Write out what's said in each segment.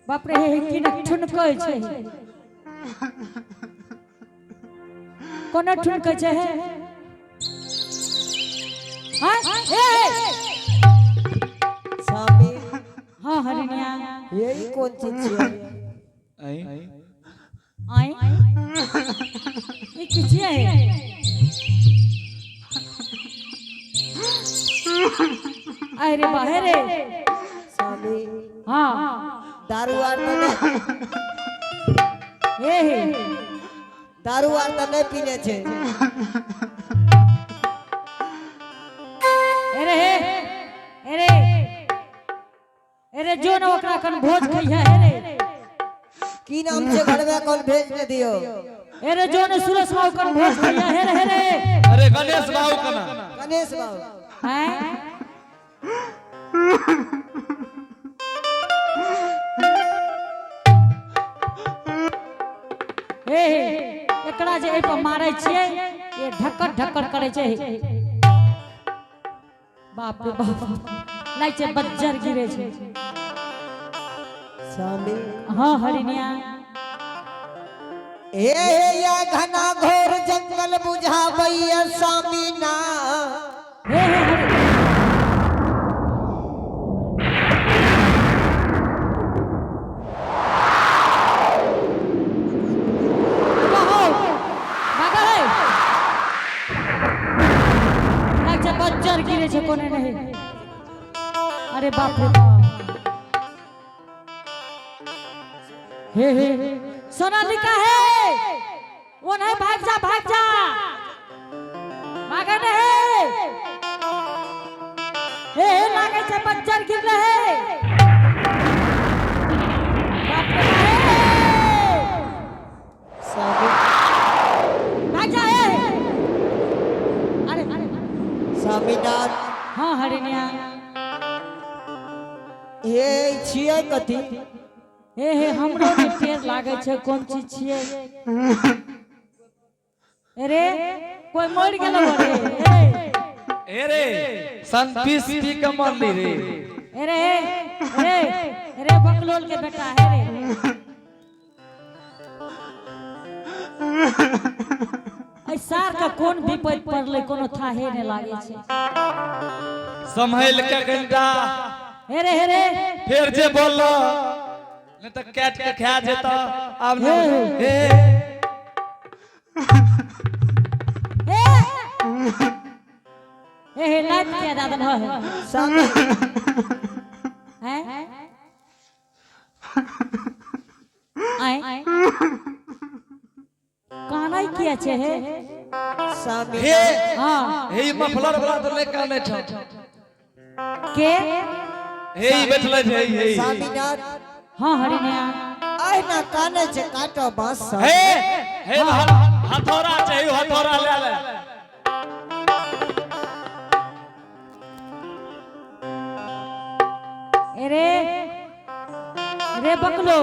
बाप रे हे की न ठुनकै छै कोना ठुनकै छै हे हां ए स्वामी हां हरिनिया यही कौन चीज है आई आई ये की छियै अरे बाहे रे स्वामी हां दारू आर तो नहीं ए दारू आर तो नहीं पीने छे अरे अरे अरे जो न ओकरा कन भोज खइया है रे की नाम से घर में कौन भेज दे दियो अरे जो न सुरेश बाबू कन भोज खइया है रे अरे गणेश बाबू कना गणेश बाबू हैं ए एकरा जे ए पर मारै छियै ये ढक्कड़ ढक्कड़ करे छै बाप रे बाप लाइ छै बज्जर गिरे छै स्वामी हां हरिनिया ए या घना घोर जंगल बुझावैया स्वामी ना हे हरि बच्चर गिरे छे कोने नहीं अरे बाप रे बाप हे सोनालिका है वो नहीं भाग जा भागे नहीं हे लागे छे बच्चर गिर रहे बाप रे स्वामी भाग जा अरे स्वामीनाथ हाँ हरिनिया ये छियै कथी हे हमरो में टेर लागे छे कौन चीज छियै अरे कोई मर गेलो अरे संपीस पी के मरली रे अरे अरे बकलोल के बेटा है रे सार का कौन विपद पड़ले कोनो थाहे ने लागे छे संभल के गंडा अरे फिर जे बोललो नहीं तो काट के खा जेता अब न हे हे लाइट के दादन है स्वामी हैं आए कानाई किया छे हे स्वामी हे हां हे मफलर वाला तो ले काने छ के हे बैठले छै हे स्वामीनाथ हां हरिनिया आइ ना काने छे काटो बांस हे हथौड़ा चाहिए हथौड़ा ले ले अरे बकलो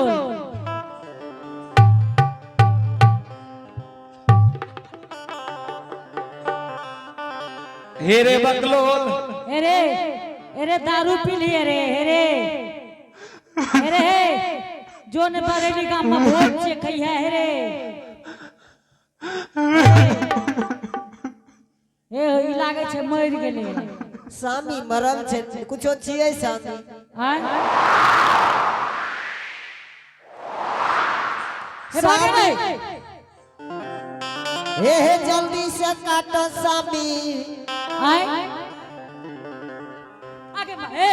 हे रे बकलोल अरे दारू पी लिए रे अरे जो ने बरेली गांव में भोज छे खइया रे ए ई लागे छे मर गेले स्वामी मरल छे कुछो छियै स्वामी हां हे भागे नहीं हे जल्दी से काटो स्वामी आए आगे ए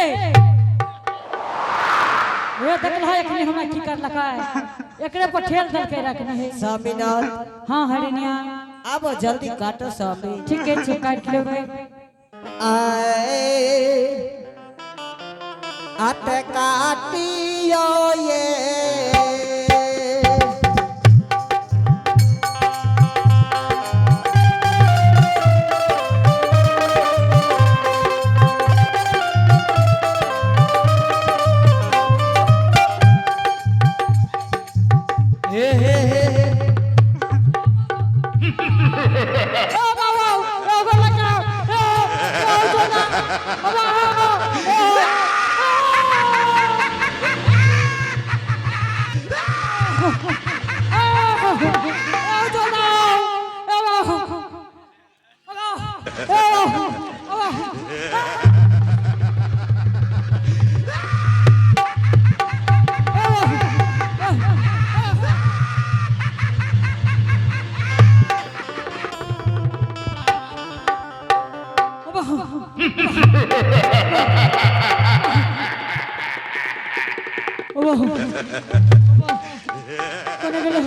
देखल है एखनी हमरा की कर लका एकरे पर ठेल दल के रखना है स्वामीनाथ हां हरिनिया आबो जल्दी काटो स्वामी ठीक है छे काट लेबै आए आट काटियो ये कोने गेले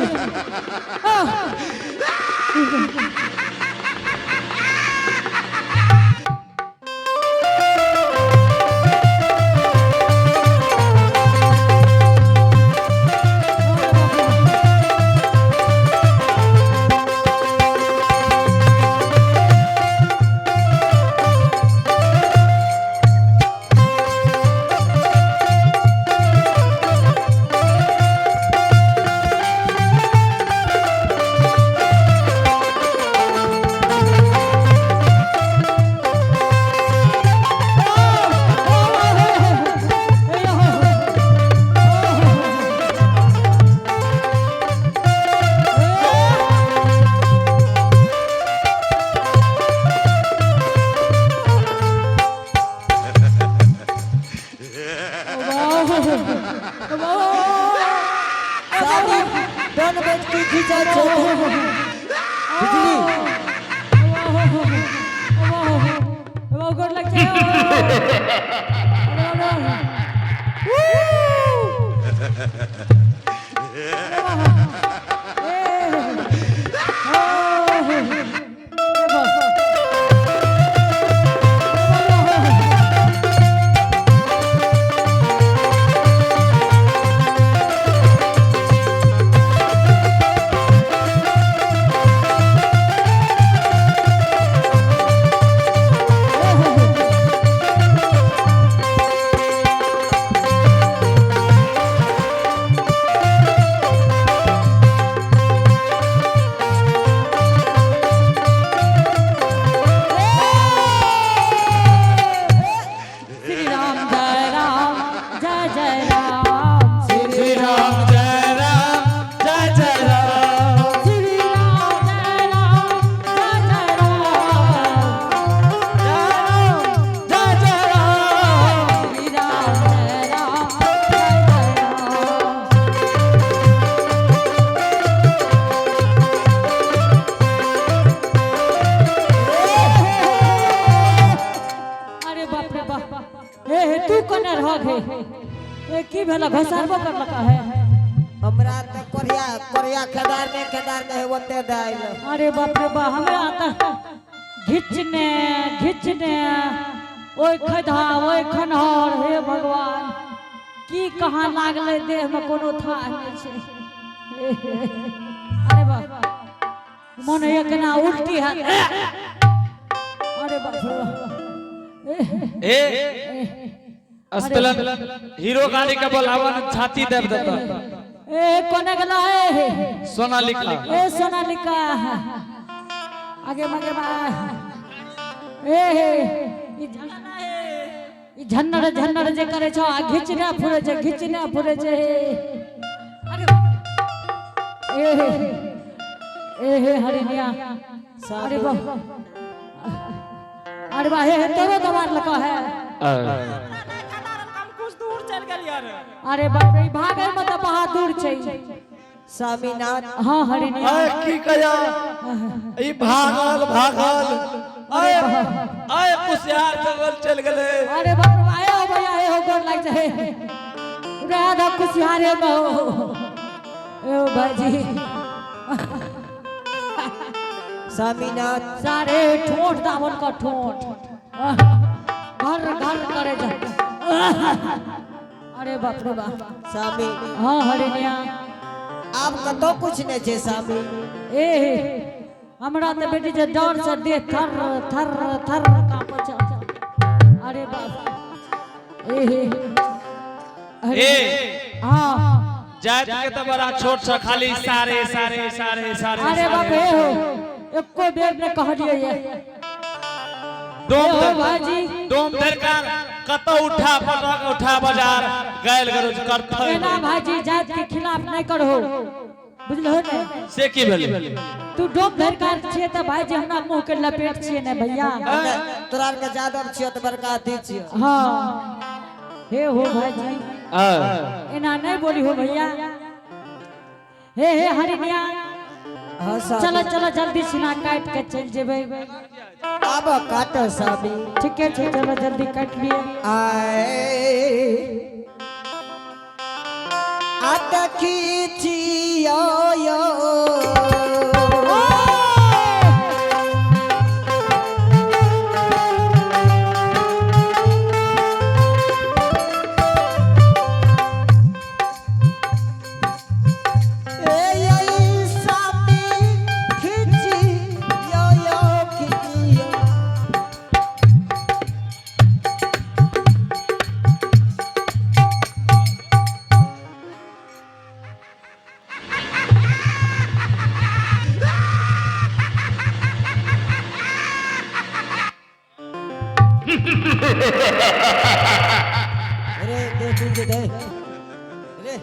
सामी दोन व्यक्ति खींचा छोटे बिजली वो गुड लग जाए की भेला घसारबो कर लगा है हमरा त कोरिया कोरिया खेदार में होते दाइल अरे बाप रे बा हमरा त घिचने ओए खधा ओए खनहर हे भगवान की कहां लागले देह में कोनो था नहीं छे अरे बाप मन एकना उल्टी है अरे बाप रे अस्पलन हीरो गाड़ी का बोलावन छाती देव देता ए कोने गला है सोनालिका ए सोनालिका आगे मगे बा ए ई झन्ना है ई झन्नर जे करे छ घिचना फुरे जे अरे ए हरिनिया अरे बा हे तोरो दवार लगा है अरे बाप रे भागे मत बहादुर छै स्वामीनाथ हां हरिनिया की कया ई भागल आए कुसियार जंगल चल गले अरे बाप रे आए हो भैया आए हो गोर लाग जाए राधा कुसियारे में ओ भाजी स्वामीनाथ सारे ठोठ दावन का ठोठ घर करे जा अरे बाप रे बाप स्वामी हां हरिनिया आप कतो कुछ ने छे स्वामी ए हमरा त बेटी जे डर से दे थर कांप छ अरे बाप ए हां जात के त बड़ा छोट छ खाली सारे अरे बाप रे हो एको देर ने कह दिए ये डोम दरकार कतो उठा बाजार गैल गरोज करथै ना भाजी जात के खिलाफ नहीं करो बुझलो ने से की भेल तू डोम दरकार छे त भाजी हमरा मुंह के लपेट छिए ने भैया तोरा के जादव छियो त बड़का अथी छियो हां हे हो भाजी एना नहीं बोली हो भैया हे हरिनिया हां चलो जल्दी सीना काट के चल जेबे अब काटो स्वामी ठीक है चलो जल्दी काट लिए आए अटकी चियो यो अरे दे तुझे दे अरे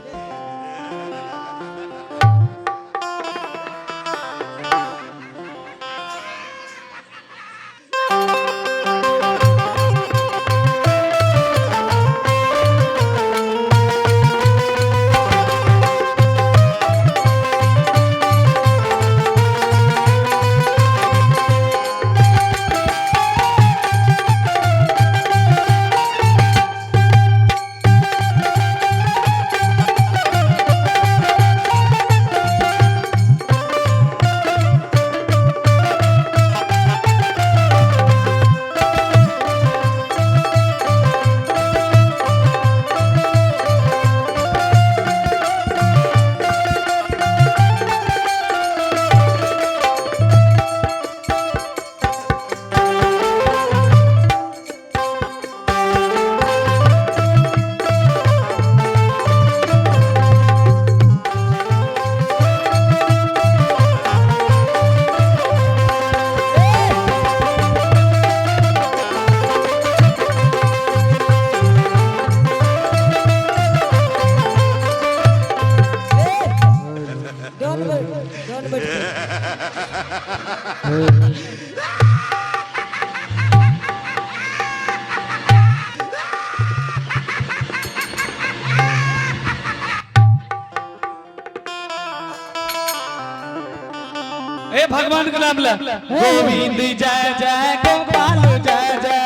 ए भगवान का नाम ले गोविंद जय जय गोपाल जय जय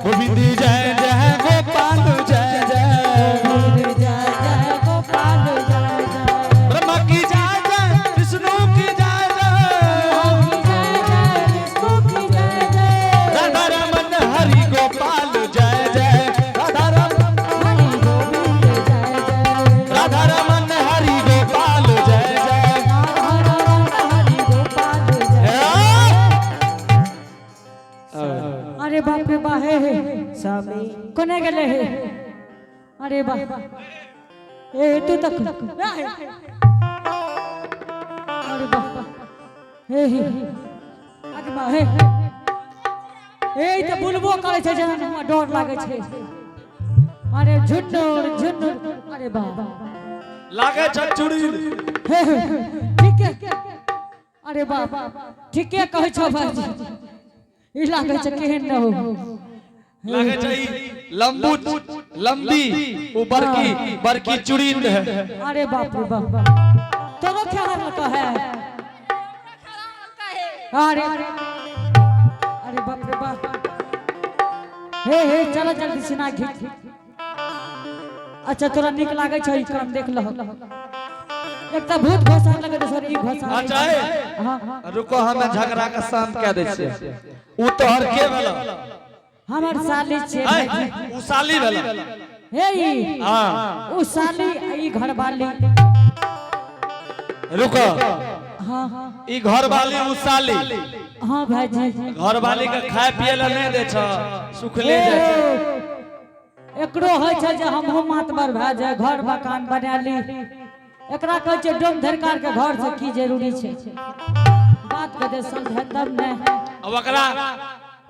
गोविंद जय जय गोपाल जय जय ब्रह्मा की जय जय विष्णु की जय जय राधा रमन हरि गोपाल जय जय राधा रमन हरि गोपाल जय जय अरे बाप रे बाप हे स्वामी कोने गेले हे अरे बाप ए तू तक अरे बाप हे आगे बा हे ए त बुलबो करे छै जेना हमरा डर लागे छै अरे झुन्नूर झुन्नूर अरे बाप लागे चुड़ी ठीक है अरे बाप ठीके कहै छौ भाईजी ई लागे छै केहन न हो लागे छै लंबू लंबी ऊपर की बड़की चुड़ीन है अरे बाप रे बाप तोरो ख्याल कहे अरे अरे बाप रे बाप हे चलो जल्दी सिना घीच अच्छा तोरा निक लागे छै ई काम देख लह एक त भूत घोषा लगे दोसर ई घोषा अच्छा है हां रुको हमें झगड़ा का शांत कह दे छै उ तोहर के भेल हमर साली छै उ साली भेल हे ई हां उ साली ई घर वाली रुको हां ई घर वाली उ साली हां भाईजी घर वाली के खाए पिए ला नहीं दे छ सुखले जाय छै एकरो होय छै जे हमहु मातबर भए जाय घर मकान बना ली एकरा कहै छै डोम धरकार के घर से की जरूरी छै बात के दे समझ तब ने अब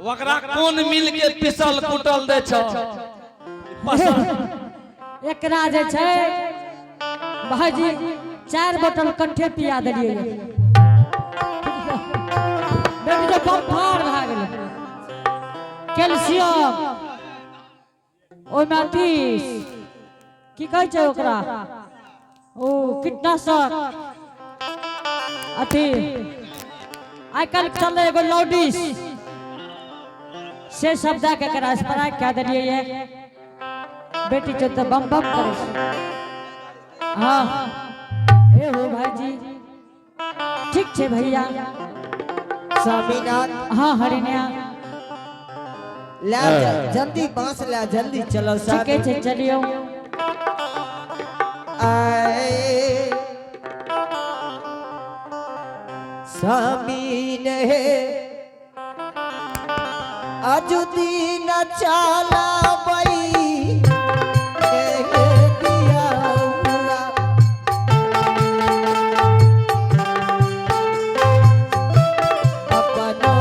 वकरा कोन मिल के पिसल कुटल दे छ एकरा जे छै भाईजी 4 बोतल कंठे पिया देलिए बेटी तो बम्फार भए गेलै कैल्शियम ओमे 30 की कहै छै ओकरा ओ कीटनाशक अथी आइ काल्हि चले एगो लौडिस से शब्द के एकरा स्प्रे कऽ देलिए बेटी जो तो बम बम करे हाँ ए हो भाईजी ठीक छे भैया स्वामीनाथ हाँ हरिण्या ला जल्दी बांस ला जल्दी चलो ठीक स्वामी छे चलियो आए स्वामी ने अजुदीन चाला बई दिया हुआ अपनों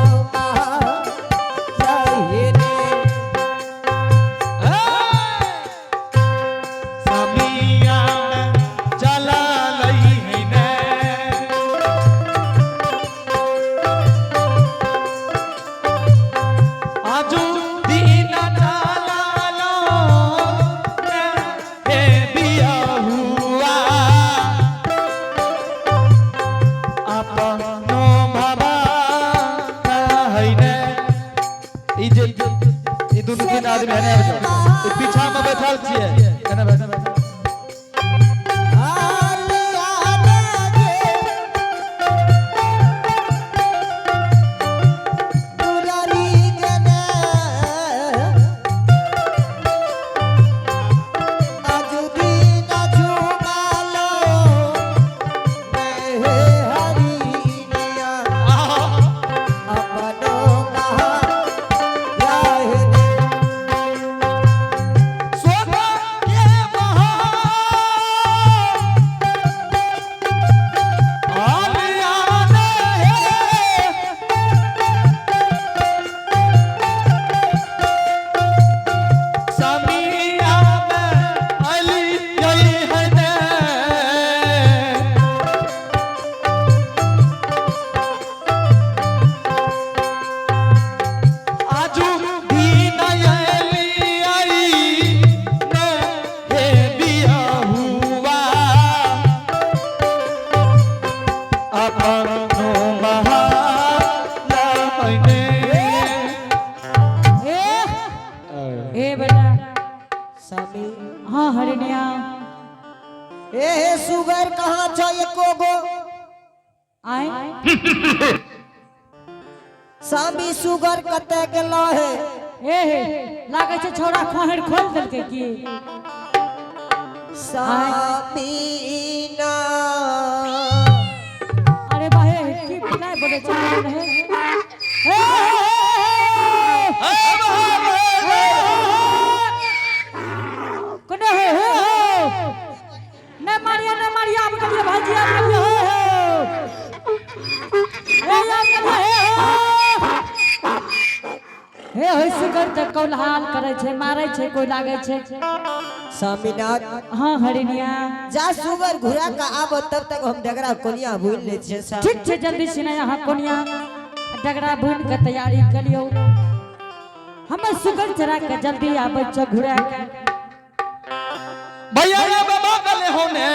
समिया चला लई है ने आजू दीन चला लो हे बिया हुआ अपनो बाबा है ने ई जे ई दुनु तीन आदमी है ने पीछा में बैठल छिए एने बैठ ए बेटा स्वामी हाँ हरिण्या ए सुगर कहाँ छ एको गो आए स्वामी सुगर कते गेलो है ए लागे छे छोरा खोहर खोल देलके की स्वामी ना अरे बाहे की नहीं बोले चल रहे कोने हो न मारिया आप करिए भाजी आप करिए हो आप हे होय सुगर त कौलहाल करे छे मारे छे कोई लागे छे स्वामीनाथ हाँ हरिण्या जा सुगर घुरा का आबो तब तक हम डगरा कोनिया भूल ले छे स्वामी ठीक छे जल्दी सिने यहाँ कोनिया डगरा भून के तैयारी करियो हमें सुगर चरा के जल्दी आबे छ घुरा के भैया ये बाबा गले होने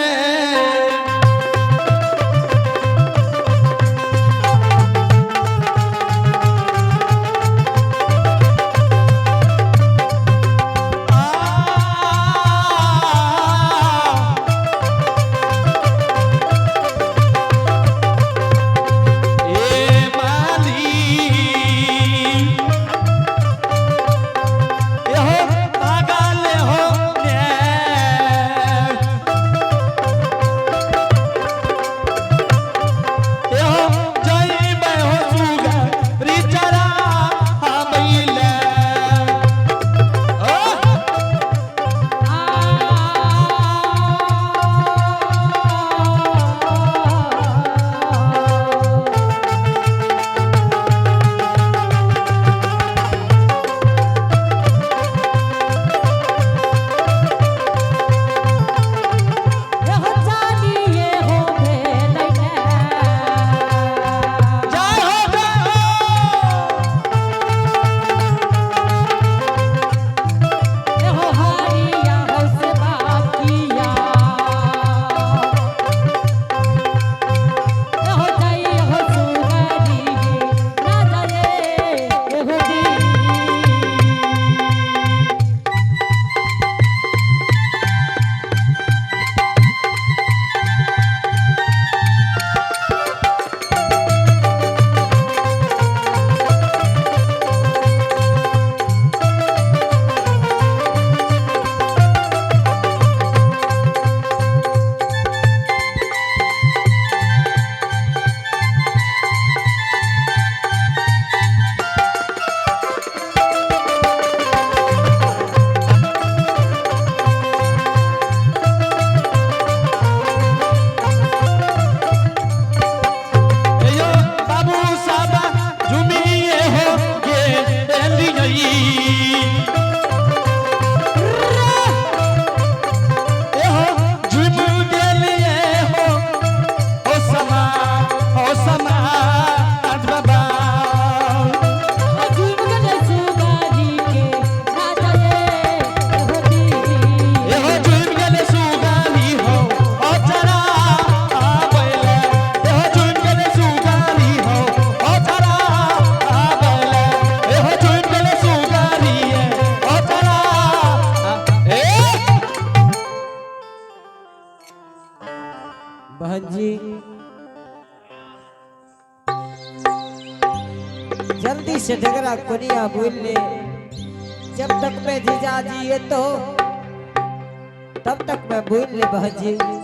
बहन जी जल्दी से डगरा कुनिया भूल ले, जब तक मैं जीजा जी ये तो तब तक मैं भूल ले बहन जी।